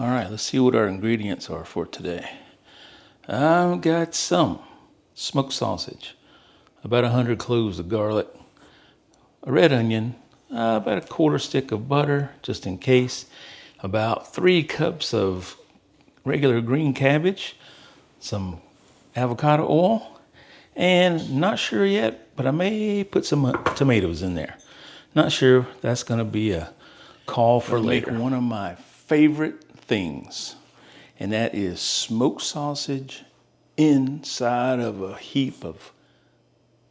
All right, let's see what our ingredients are for today. I've got some smoked sausage, about 100 cloves of garlic, a red onion, about a quarter stick of butter, just in case, about 3 cups of regular green cabbage, some avocado oil, and not sure yet, but I may put some tomatoes in there. Not sure, that's gonna be a call for later. Make one of my favorite things, and that is smoked sausage inside of a heap of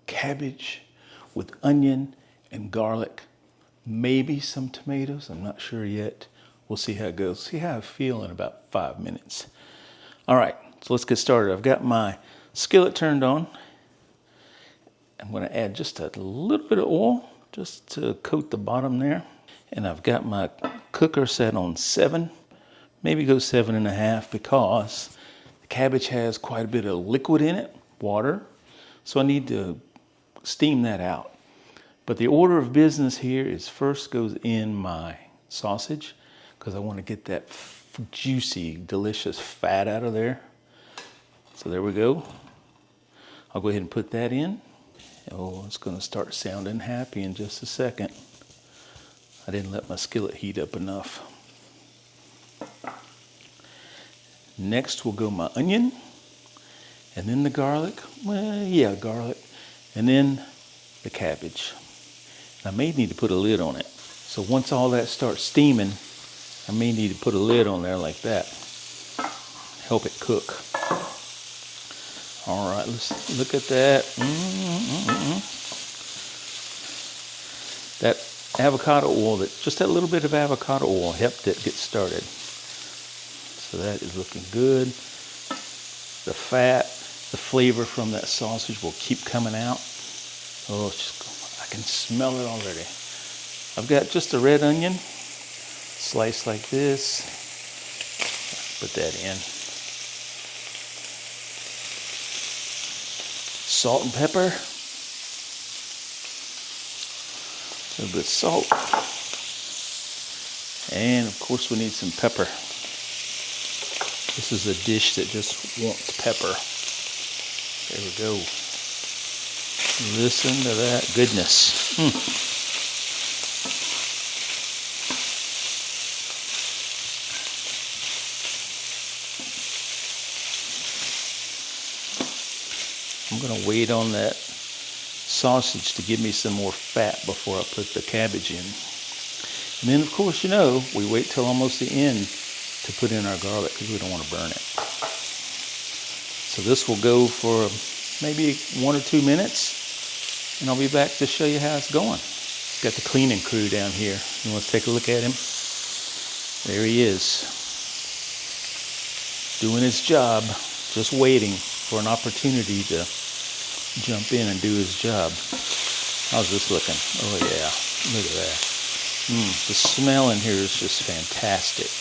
cabbage with onion and garlic, maybe some tomatoes. I'm not sure yet. We'll see how it goes. See how I feel in about 5 minutes. All right, so let's get started. I've got my skillet turned on. I'm going to add just a little bit of oil just to coat the bottom there. And I've got my cooker set on 7, maybe go 7.5, because the cabbage has quite a bit of liquid in it, water. So I need to steam that out. But the order of business here is first goes in my sausage, because I want to get that juicy, delicious fat out of there. So there we go. I'll go ahead and put that in. Oh, it's going to start sounding happy in just a second. I didn't let my skillet heat up enough. Next will go my onion, and then the garlic. Well, yeah, garlic. And then the cabbage. I may need to put a lid on it. So once all that starts steaming, I may need to put a lid on there like that. Help it cook. All right, let's look at that. That avocado oil, just that little bit of avocado oil helped it get started. So that is looking good. The fat, the flavor from that sausage will keep coming out. Oh, it's just, I can smell it already. I've got just a red onion, sliced like this. Put that in. Salt and pepper. A little bit of salt. And of course we need some pepper. This is a dish that just wants pepper. There we go. Listen to that goodness. I'm going to wait on that sausage to give me some more fat before I put the cabbage in. And then, of course, you know, we wait till almost the end to put in our garlic because we don't want to burn it. So this will go for maybe 1 or 2 minutes, and I'll be back to show you how it's going. Got the cleaning crew down here. You want to take a look at him? There he is, doing his job, just waiting for an opportunity to jump in and do his job. How's this looking? Oh yeah, look at that. The smell in here is just fantastic.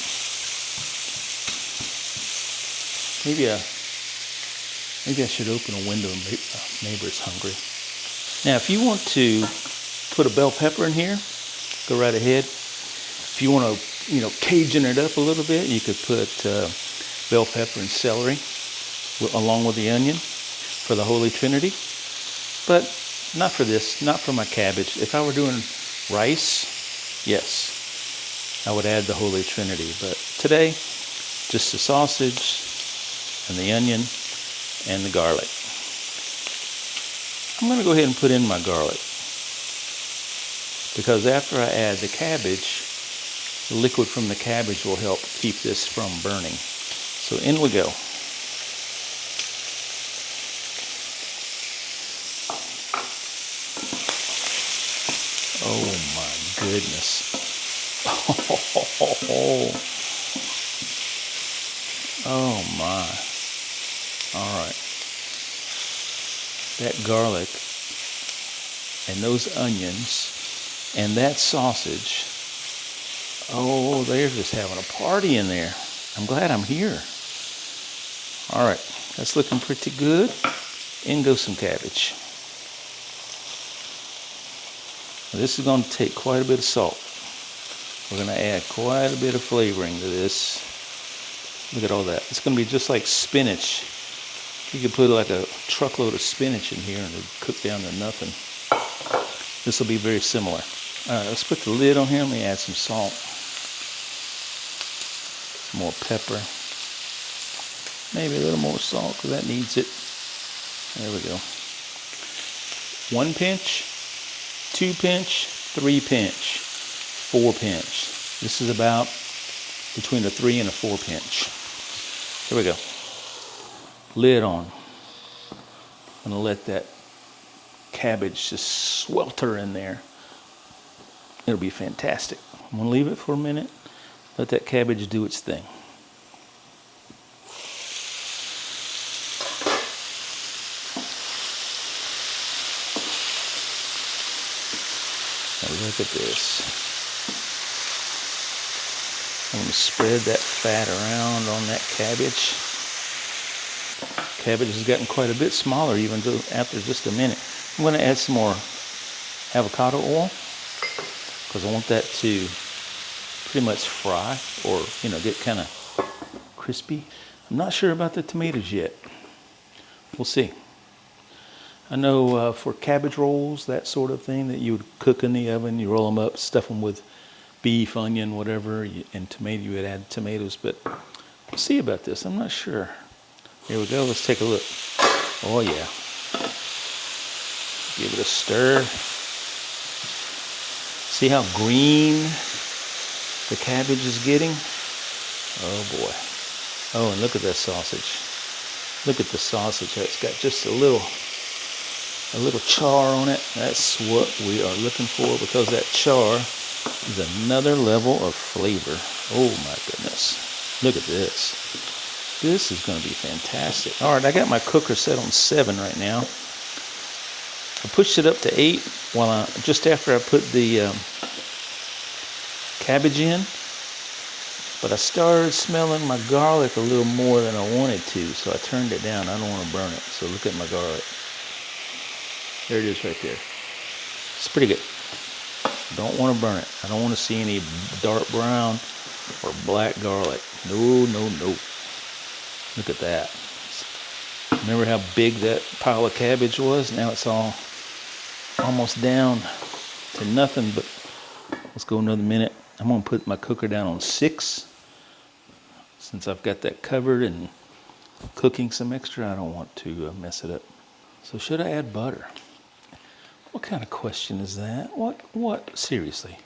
Maybe I should open a window and neighbor's hungry. Now, if you want to put a bell pepper in here, go right ahead. If you want to, Cajun it up a little bit, you could put bell pepper and celery along with the onion for the Holy Trinity. But not for this, not for my cabbage. If I were doing rice, yes, I would add the Holy Trinity. But today, just the sausage and the onion and the garlic. I'm going to go ahead and put in my garlic, because after I add the cabbage, the liquid from the cabbage will help keep this from burning. So in we go. Oh my goodness. Oh my. All right. That garlic and those onions and that sausage, oh, they're just having a party in there. I'm glad I'm here. All right, that's looking pretty good. In goes some cabbage. This is going to take quite a bit of salt. We're going to add quite a bit of flavoring to this. Look at all that. It's going to be just like spinach. You could put like a truckload of spinach in here and it'll cook down to nothing. This will be very similar. All right, let's put the lid on here. Let me add some salt. Some more pepper. Maybe a little more salt because that needs it. There we go. 1 pinch, 2 pinch, 3 pinch, 4 pinch. This is about between a 3 and a 4 pinch. Here we go. Lid on. I'm gonna let that cabbage just swelter in there. It'll be fantastic. I'm gonna leave it for a minute. Let that cabbage do its thing. Now look at this. I'm going to spread that fat around on that cabbage. Cabbage has gotten quite a bit smaller even though after just a minute. I'm going to add some more avocado oil because I want that to pretty much fry or, get kind of crispy. I'm not sure about the tomatoes yet. We'll see. I know for cabbage rolls, that sort of thing that you would cook in the oven, you roll them up, stuff them with beef, onion, whatever, and tomato, you would add tomatoes, but we'll see about this. I'm not sure. Here we go. Let's take a look. Oh, yeah. Give it a stir. See how green the cabbage is getting? Oh, boy. Oh, and look at that sausage. Look at the sausage. It's got just a little char on it. That's what we are looking for because that char is another level of flavor. Oh my goodness. Look at this. This is going to be fantastic. All right, I got my cooker set on 7 right now. I pushed it up to 8 just after I put the cabbage in. But I started smelling my garlic a little more than I wanted to, so I turned it down. I don't want to burn it. So look at my garlic. There it is right there. It's pretty good. Don't want to burn it. I don't want to see any dark brown or black garlic. No, no, no. Look at that. Remember how big that pile of cabbage was? Now it's all almost down to nothing, but let's go another minute. I'm going to put my cooker down on 6. Since I've got that covered and cooking some extra, I don't want to mess it up. So should I add butter? What kind of question is that? What? Seriously?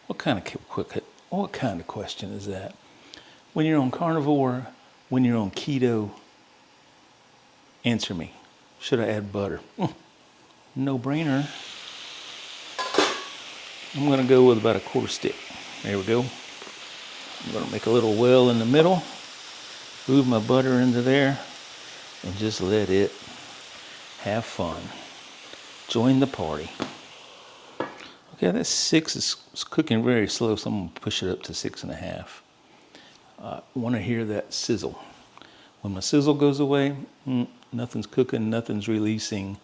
What kind of question is that? When you're on carnivore, when you're on keto, answer me. Should I add butter? No brainer. I'm going to go with about a 1/4 stick. There we go. I'm going to make a little well in the middle, move my butter into there, and just let it have fun. Join the party. Okay, that 6 is cooking very slow, so I'm going to push it up to 6.5. I want to hear that sizzle. When my sizzle goes away, nothing's cooking, nothing's releasing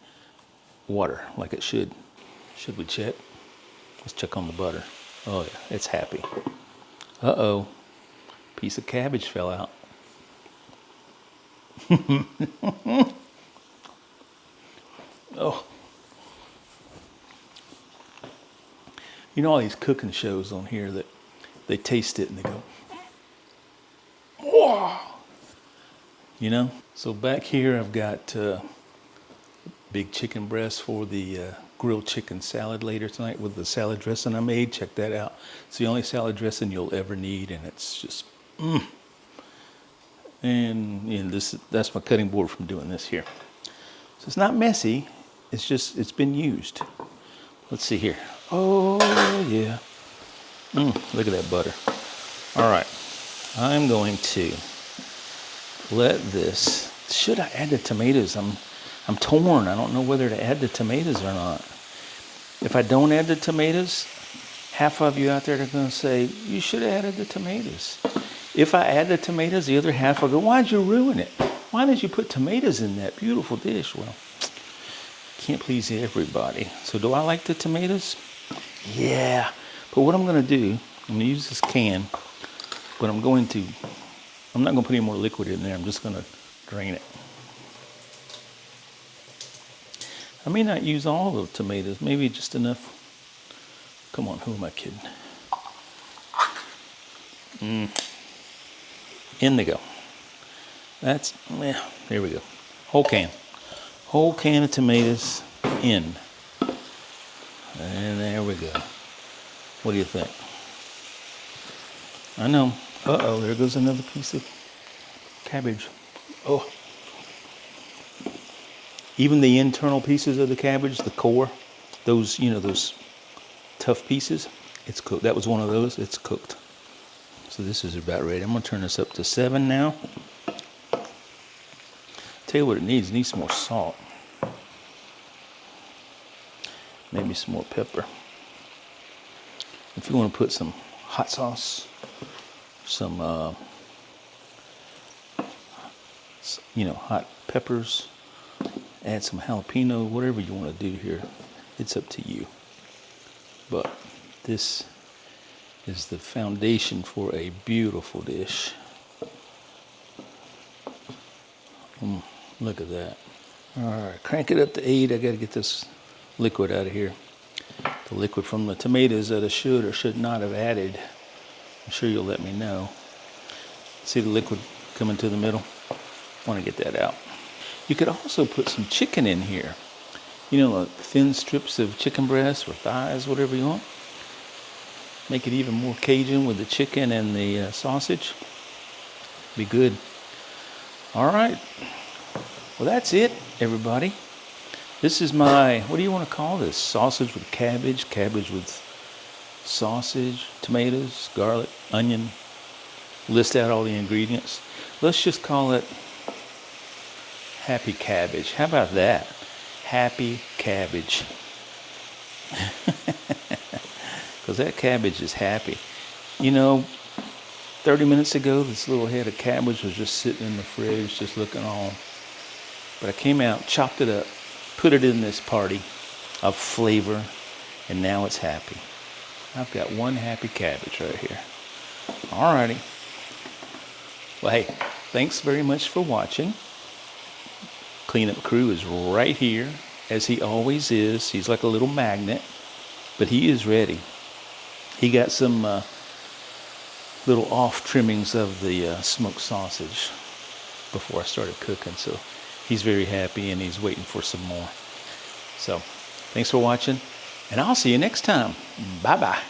water like it should. Should we check? Let's check on the butter. Oh yeah, it's happy. Uh-oh, piece of cabbage fell out. Oh. You know all these cooking shows on here that they taste it and they go, wow. So back here I've got big chicken breast for the grilled chicken salad later tonight with the salad dressing I made. Check that out. It's the only salad dressing you'll ever need, and it's just And that's my cutting board from doing this here. So it's not messy. It's been used. Let's see here. Oh yeah. Look at that butter. All right. I'm going to let this. Should I add the tomatoes? I'm torn. I don't know whether to add the tomatoes or not. If I don't add the tomatoes, half of you out there are going to say, you should have added the tomatoes. If I add the tomatoes, the other half will go, why'd you ruin it? Why did you put tomatoes in that beautiful dish? Well, can't please everybody. So do I like the tomatoes? Yeah. But what I'm going to do, I'm going to use this can, but I'm going to I'm not gonna put any more liquid in there. I'm just gonna drain it. I may not use all the tomatoes, maybe just enough. Come on, who am I kidding? Indigo. That's, yeah, there we go. Whole can. Whole can of tomatoes in. And there we go. What do you think? I know. Uh-oh, there goes another piece of cabbage. Oh. Even the internal pieces of the cabbage, the core, those, you know, those tough pieces, it's cooked. That was one of those, it's cooked. So this is about ready. I'm gonna turn this up to 7 now. Tell you what it needs some more salt. Maybe some more pepper. If you want to put some hot sauce, some, hot peppers, add some jalapeno, whatever you want to do here, it's up to you. But this is the foundation for a beautiful dish. Look at that. All right, crank it up to 8. I got to get this liquid out of here. The liquid from the tomatoes that I should or should not have added. I'm sure you'll let me know. See the liquid coming to the middle? I want to get that out. You could also put some chicken in here. You know, like thin strips of chicken breast or thighs, whatever you want. Make it even more Cajun with the chicken and the sausage. Be good. All right. Well, that's it, everybody. This is my, what do you want to call this? Sausage with cabbage, cabbage with sausage, tomatoes, garlic, onion. List out all the ingredients. Let's just call it Happy Cabbage. How about that? Happy Cabbage. Because that cabbage is happy. You know, 30 minutes ago, this little head of cabbage was just sitting in the fridge, just looking on. But I came out, chopped it up, put it in this party of flavor, and now it's happy. I've got one happy cabbage right here. Alrighty. Well, hey, thanks very much for watching. Cleanup crew is right here, as he always is. He's like a little magnet, but he is ready. He got some little off trimmings of the smoked sausage before I started cooking, so he's very happy and he's waiting for some more. So, thanks for watching, and I'll see you next time. Bye-bye.